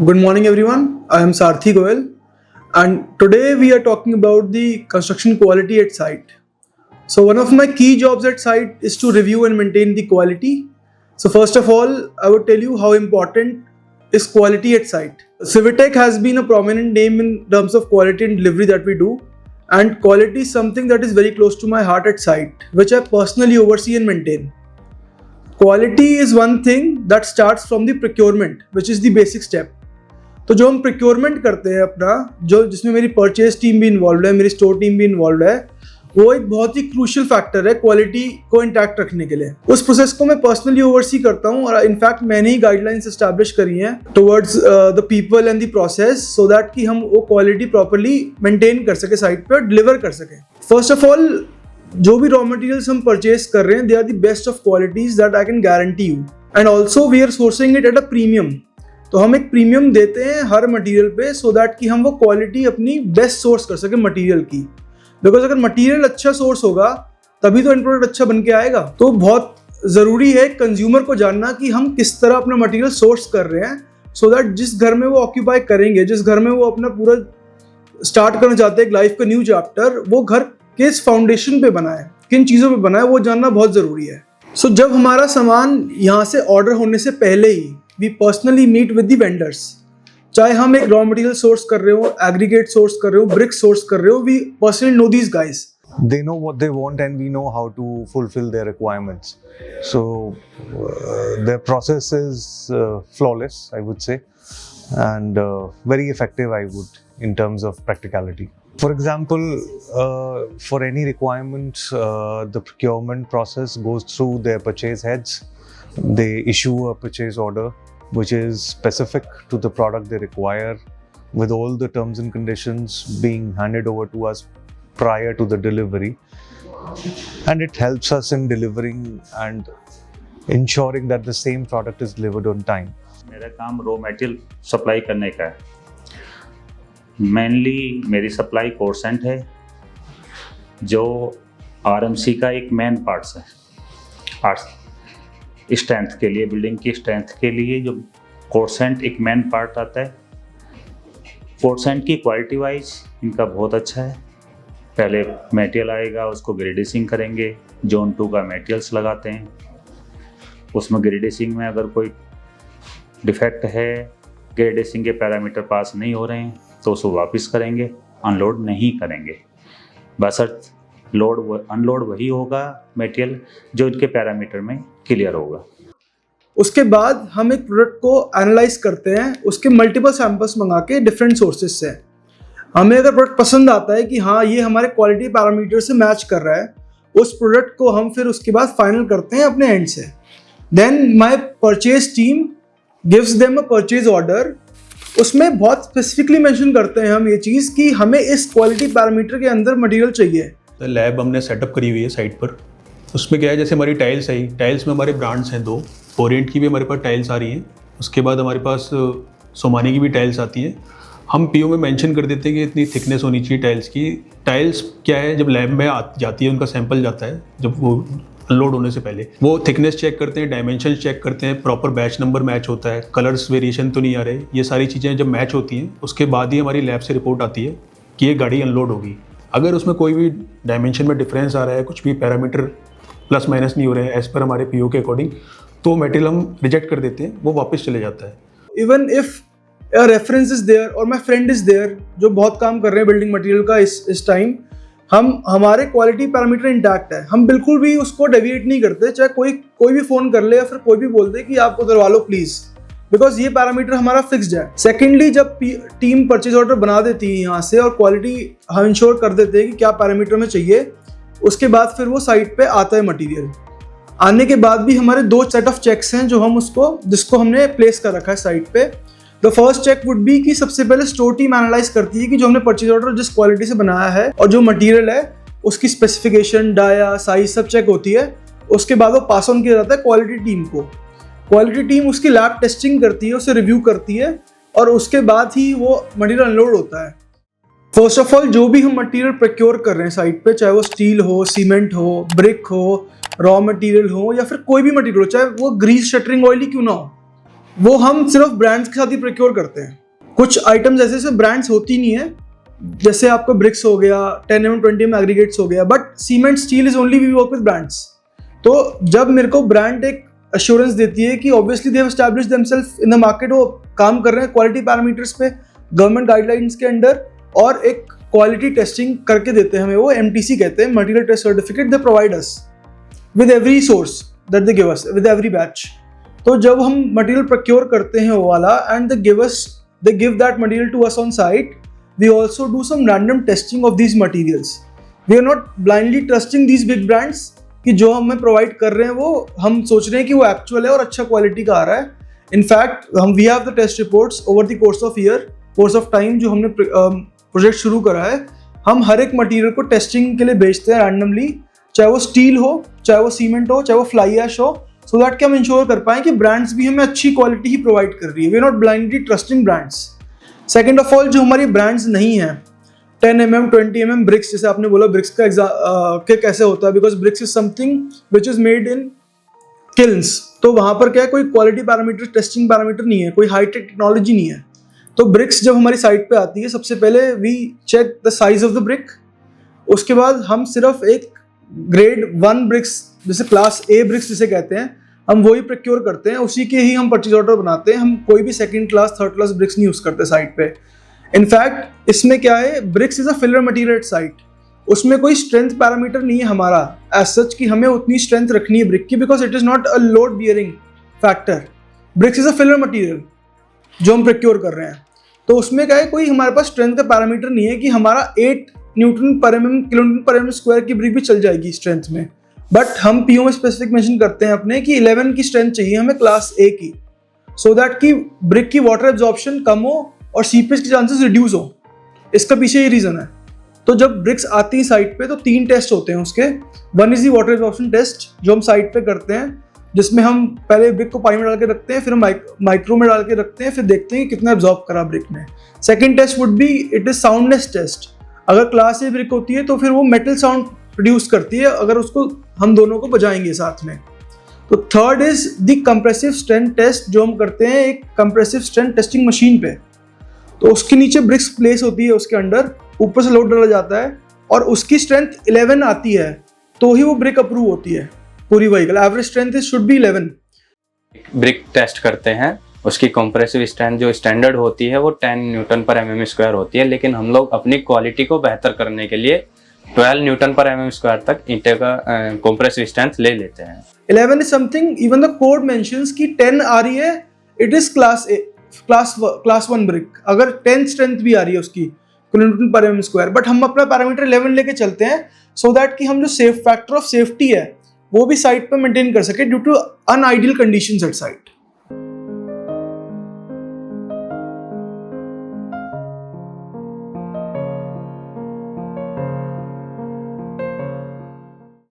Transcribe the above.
Good morning, everyone. I am Sarthi Goel, and today we are talking about the construction quality at site. So, one of my key jobs at site is to review and maintain the quality. So, first of all, I would tell you how important is quality at site. Civitec has been a prominent name in terms of quality and delivery that we do, and quality is something that is very close to my heart at site, which I personally oversee and maintain. Quality is one thing that starts from the procurement, which is the basic step. तो जो हम procurement करते हैं अपना, जो जिसमें मेरी purchase team भी इन्वॉल्व है, मेरी स्टोर टीम भी इन्वॉल्व है, वो एक बहुत ही क्रूशियल फैक्टर है क्वालिटी को इंटैक्ट रखने के लिए. उस प्रोसेस को मैं पर्सनली ओवरसी करता हूँ और इनफैक्ट मैंने ही गाइडलाइंस एस्टैब्लिश करी हैं towards the people and the process, so that कि हम वो क्वालिटी प्रॉपर्ली मेंटेन कर सके, साइट पे और डिलीवर कर सके. फर्स्ट ऑफ ऑल, जो भी रॉ मटेरियल्स हम परचेज कर रहे हैं, they are the best of qualities that I can guarantee you, and also we are sourcing it at a premium. तो हम एक प्रीमियम देते हैं हर मटेरियल पे, सो दैट कि हम वो क्वालिटी अपनी बेस्ट सोर्स कर सके मटेरियल की. बिकॉज अगर मटेरियल अच्छा सोर्स होगा तभी तो एंड प्रोडक्ट अच्छा बन के आएगा. तो बहुत ज़रूरी है कंज्यूमर को जानना कि हम किस तरह अपना मटेरियल सोर्स कर रहे हैं, सो दैट जिस घर में वो ऑक्यूपाई करेंगे, जिस घर में वो अपना पूरा स्टार्ट करना चाहते हैं एक लाइफ का न्यू चैप्टर, वो घर किस फाउंडेशन पे बना है, किन चीज़ों पे बना है, वो जानना बहुत ज़रूरी है. सो जब हमारा सामान यहाँ से ऑर्डर होने से पहले ही we personally meet with the vendors, चाहे हम एक रॉ मटेरियल सोर्स कर रहे हो, एग्रीगेट सोर्स कर रहे हो, ब्रिक सोर्स कर रहे हो, we personally know these guys. They know what they want and we know how to fulfill their requirements. So their process is flawless, I would say, and very effective, I would, in terms of practicality. For example, for any requirements, the procurement process goes through their purchase heads. They issue a purchase order which is specific to the product they require, with all the terms and conditions being handed over to us prior to the delivery, and it helps us in delivering and ensuring that the same product is delivered on time. मेरा काम raw material supply करने का है. Mainly मेरी supply कोर्सेंट है, जो RMC का एक मेन पार्ट्स है. स्ट्रेंथ के लिए, बिल्डिंग की स्ट्रेंथ के लिए जो कोर्सेंट एक मेन पार्ट आता है. कोर्सेंट की क्वालिटी वाइज इनका बहुत अच्छा है. पहले मटेरियल आएगा, उसको ग्रेडेसिंग करेंगे, जोन 2 का मटेरियल्स लगाते हैं. उसमें ग्रेडेसिंग में अगर कोई डिफेक्ट है, ग्रेडेसिंग के पैरामीटर पास नहीं हो रहे हैं, तो उसको वापस करेंगे, अनलोड नहीं करेंगे. बशर्ते लोड अनलोड वही होगा मटेरियल जो इनके पैरामीटर में क्लियर होगा. उसके बाद हम एक प्रोडक्ट को एनालाइज करते हैं, उसके मल्टीपल सैंपल्स मंगा के डिफरेंट सोर्सेज से. हमें अगर प्रोडक्ट पसंद आता है कि हाँ ये हमारे क्वालिटी पैरामीटर से मैच कर रहा है, उस प्रोडक्ट को हम फिर उसके बाद फाइनल करते हैं अपने एंड से. Then my purchase team gives them a purchase order. उसमें बहुत स्पेसिफिकली मेंशन करते हैं हम ये चीज़ कि हमें इस क्वालिटी पैरामीटर के अंदर मटेरियल चाहिए. लैब हमने सेटअप करी हुई है साइट पर. उसमें क्या है, जैसे हमारी टाइल्स आई, टाइल्स में हमारे ब्रांड्स हैं 2. ओरिएंट की भी हमारे पास टाइल्स आ रही हैं, उसके बाद हमारे पास सोमानी की भी टाइल्स आती हैं. हम पीओ में मेंशन कर देते हैं कि इतनी थिकनेस होनी चाहिए टाइल्स की. टाइल्स क्या है, जब लैब में जाती है, उनका सैंपल जाता है, जब वो अनलोड होने से पहले वो थिकनेस चेक करते हैं, डायमेंशन चेक करते हैं, प्रॉपर बैच नंबर मैच होता है, कलर्स वेरिएशन तो नहीं आ रहे. ये सारी चीज़ें जब मैच होती हैं, उसके बाद ही हमारी लैब से रिपोर्ट आती है कि ये गाड़ी अनलोड होगी. अगर उसमें कोई भी डायमेंशन में डिफरेंस आ रहा है, कुछ भी पैरामीटर प्लस माइनस नहीं हो रहे हैं एज पर हमारे पीओ के अकॉर्डिंग, तो मटेरियल हम रिजेक्ट कर देते हैं, वो वापस चले जाता है. Even if a reference is there or my friend is there, जो बहुत काम कर रहे हैं बिल्डिंग मटेरियल का इस टाइम, हम हमारे क्वालिटी पैरामीटर इंटैक्ट है, हम बिल्कुल भी उसको डेविएट नहीं करते. चाहे कोई भी फ़ोन कर ले या फिर कोई भी बोल दे कि आप उधरवा लो प्लीज़, बिकॉज ये पैरामीटर हमारा फिक्स्ड है. सेकेंडली, जब टीम परचेज ऑर्डर बना देती है यहाँ से और क्वालिटी हम इंश्योर कर देते हैं कि क्या पैरामीटर में चाहिए, उसके बाद फिर वो साइट पे आता है मटेरियल. आने के बाद भी हमारे 2 सेट ऑफ चेक्स हैं जो हम जिसको हमने प्लेस कर रखा है साइट पे. The first check would be कि सबसे पहले स्टोर टीम एनालाइज करती है कि जो हमने परचेज ऑर्डर जिस क्वालिटी से बनाया है और जो मटेरियल है उसकी स्पेसिफिकेशन, डाया, साइज सब चेक होती है. उसके बाद वो पास ऑन किया जाता है क्वालिटी टीम को. क्वालिटी टीम उसकी लैब टेस्टिंग करती है, उसे रिव्यू करती है और उसके बाद ही वो मटेरियल अनलोड होता है. फर्स्ट ऑफ ऑल, जो भी हम मटेरियल प्रोक्योर कर रहे हैं साइट पे, चाहे वो स्टील हो, सीमेंट हो, ब्रिक हो, रॉ मटेरियल हो या फिर कोई भी मटेरियल हो, चाहे वो ग्रीस शटरिंग ऑयल ही क्यों ना हो, वो हम सिर्फ ब्रांड्स के साथ ही प्रोक्योर करते हैं। कुछ आइटम्स ऐसे ऐसे ब्रांड्स होती नहीं है, जैसे आपका ब्रिक्स हो गया, 10mm 20mm एग्रीगेट्स हो गया, but cement steel is only we work with brands. तो जब मेरे को ब्रांड एक अश्योरेंस देती है कि obviously they have established themselves in the market, वो काम कर रहे हैं क्वालिटी पैरामीटर्स पे गवर्नमेंट गाइडलाइंस के अंडर, और एक क्वालिटी टेस्टिंग करके देते हैं हमें, वो MTC कहते हैं, material test certificate they provide us with every source that they give us with every batch. तो जब हम मटेरियल प्रोक्योर करते हैं वो वाला end they give that material to us on site, we also do some random testing of these materials. We are not blindly trusting these big brands कि जो हमें प्रोवाइड कर रहे हैं वो हम सोच रहे हैं कि वो एक्चुअल है और अच्छा क्वालिटी का आ रहा है। In fact we have the test reports over the course of time जो हमने प्रोजेक्ट शुरू करा है। हम हर एक मटेरियल को टेस्टिंग के लिए भेजते हैं रैंडमली, चाहे वो स्टील हो, चाहे वो सीमेंट हो, चाहे वो फ्लाई ऐश हो, सो दैट कि हम इंश्योर कर पाएं कि ब्रांड्स भी हमें अच्छी क्वालिटी ही प्रोवाइड कर रही है। We are not blindly trusting brands. Second of all, जो हमारी ब्रांड्स नहीं है, 10mm 20mm ब्रिक्स, जैसे आपने बोला ब्रिक्स का कैसे होता है, because bricks is something which is made in kilns, तो वहाँ पर क्या है, कोई क्वालिटी पैरामीटर, टेस्टिंग पैरामीटर नहीं है, कोई हाईटेक टेक्नोलॉजी नहीं है। तो ब्रिक्स जब हमारी साइट पे आती है, सबसे पहले we check the size of the brick, उसके बाद हम सिर्फ एक ग्रेड 1 ब्रिक्स, जैसे क्लास A ब्रिक्स जिसे कहते हैं, हम वही प्रोक्योर करते हैं, उसी के ही हम परचेज ऑर्डर बनाते हैं। हम कोई भी second class, third class bricks नहीं यूज करते साइट पे। इनफैक्ट इसमें क्या है, bricks is a filler material at site, उसमें कोई स्ट्रेंथ पैरामीटर नहीं है हमारा एज सच कि हमें उतनी स्ट्रेंथ रखनी है ब्रिक की, because it is not a load bearing factor. Bricks is a filler material जो हम प्रोक्योर कर रहे हैं, तो उसमें क्या है, कोई हमारे पास स्ट्रेंथ का पैरामीटर नहीं है कि हमारा 8 न्यूटन पर mm किलोन्यूटन पर mm स्क्वायर की ब्रिक भी चल जाएगी स्ट्रेंथ में। बट हम PO में स्पेसिफिक मेंशन करते हैं अपने कि 11 की स्ट्रेंथ चाहिए हमें क्लास A की, सो दैट कि ब्रिक की वाटर एब्जॉर्प्शन कम हो और सीपेज के चांसेस रिड्यूस हो। इसका पीछे ये रीजन है। तो जब ब्रिक्स आती है साइट पे तो 3 टेस्ट होते हैं उसके। One is the water absorption test जो हम साइट पे करते हैं, जिसमें हम पहले ब्रिक को पानी में डाल के रखते हैं, फिर हम माइक्रो में डाल के रखते हैं, फिर देखते हैं कि कितना एब्जॉर्ब करा ब्रिक ने। Second test would be it is soundness test. अगर क्लास A ब्रिक होती है तो फिर वो मेटल साउंड प्रोड्यूस करती है अगर उसको हम दोनों को बजाएंगे साथ में। तो third is the compressive strength test जो हम करते हैं एक कंप्रेसिव स्ट्रेंथ टेस्टिंग मशीन पे। तो उसके नीचे ब्रिक्स प्लेस होती है, उसके अंडर ऊपर से लोड डाला जाता है और उसकी स्ट्रेंथ 11 आती है तो ही वो ब्रिक अप्रूव होती है पूरी vehicle. Average strength should be 11। Brick test करते हैं, उसकी कंप्रेसिव स्ट्रेंथ जो स्टैंडर्ड होती है वो 10 न्यूटन पर mm स्क्वायर होती है, लेकिन हम लोग अपनी क्वालिटी को बेहतर करने के लिए 12 न्यूटन पर mm स्क्वायर तक ईंटे का कंप्रेसिव स्ट्रेंथ ले लेते हैं। 11 is something even the code mentions कि 10 आ रही है, इट इज क्लास 1 ब्रिक। अगर 10 स्ट्रेंथ भी आ रही है उसकी किलोन्यूटन पर mm स्क्वायर, बट हम अपना पैरामीटर 11 लेके चलते हैं सो दैट कि हम जो फैक्टर ऑफ सेफ्टी है वो भी साइट पर मेंटेन कर सके due to unideal conditions at site.